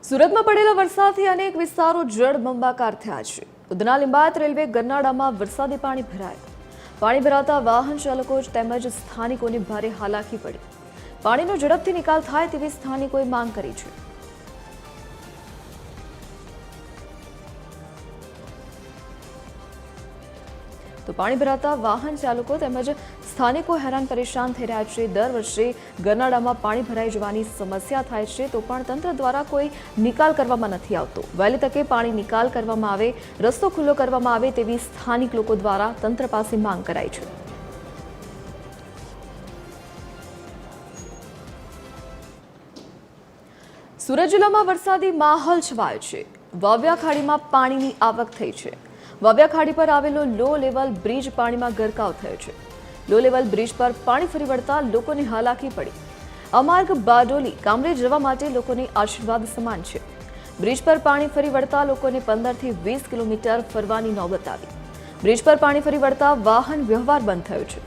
સુરતમાં પડેલા વરસાદથી અનેક વિસ્તારો જળબંબાકાર થયા છે। ઉધના લિંબાયત રેલવે ગરનાળામાં વરસાદી પાણી ભરાયા। પાણી ભરાતા વાહન ચાલકો તેમજ સ્થાનિકોને ભારે હાલાકી પડી। પાણીનો ઝડપથી નિકાલ થાય તેવી સ્થાનિકોએ માંગ કરી છે। તો પાણી ભરાતા વાહન ચાલકો તેમજ સ્થાનિકો હેરાન પરેશાન થઈ રહ્યા છે। દર વર્ષે ગરનાળામાં પાણી ભરાઈ જવાની સમસ્યા થાય છે, તો પણ તંત્ર દ્વારા કોઈ નિકાલ કરવામાં નથી આવતો। વહેલી તકે પાણી નિકાલ કરવામાં આવે, રસ્તો ખુલ્લો કરવામાં આવે તેવી સ્થાનિક લોકો દ્વારા તંત્ર પાસે માંગ કરાઈ છે। સુરત જિલ્લામાં વરસાદી માહોલ છવાયો છે। વાવ્યા ખાડીમાં પાણીની આવક થઈ છે। વાવ્યા ખાડી પર આવેલો લો લેવલ બ્રિજ પાણીમાં ગરકાવ થયો છે। લો લેવલ બ્રિજ પર પાણી ફરી વળતા લોકોને હાલાકી પડી। આ માર્ગ બારડોલી કામરેજ જવા માટે લોકોને આશીર્વાદ સમાન છે। બ્રિજ પર પાણી ફરી વળતા લોકોને 15 થી 20 કિલોમીટર ફરવાની નોબત આવી। બ્રિજ પર પાણી ફરી વળતા વાહન વ્યવહાર બંધ થયો છે।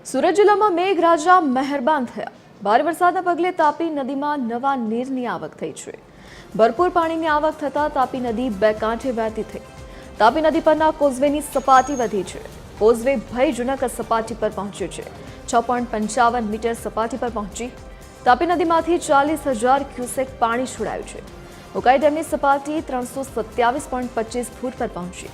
સુરત જિલ્લામાં મેઘરાજા મહેરબાન થયા। ભારે વરસાદના પગલે તાપી નદીમાં નવા નીરની આવક થઈ છે। ભરપૂર પાણીની આવક થતાં તાપી નદી બે કાંઠે વહેતી થઈ। તાપી નદી પરના કોઝવેની સપાટી વધી છે। કોઝવે ભયજનક સપાટી પર પહોંચ્યો છે। 6.55 મીટર સપાટી પર પહોંચી। તાપી નદીમાંથી 40,000 ક્યુસેક પાણી છોડાયું છે। ઉકાઈ ડેમની સપાટી 327.25 ફૂટ પર પહોંચી।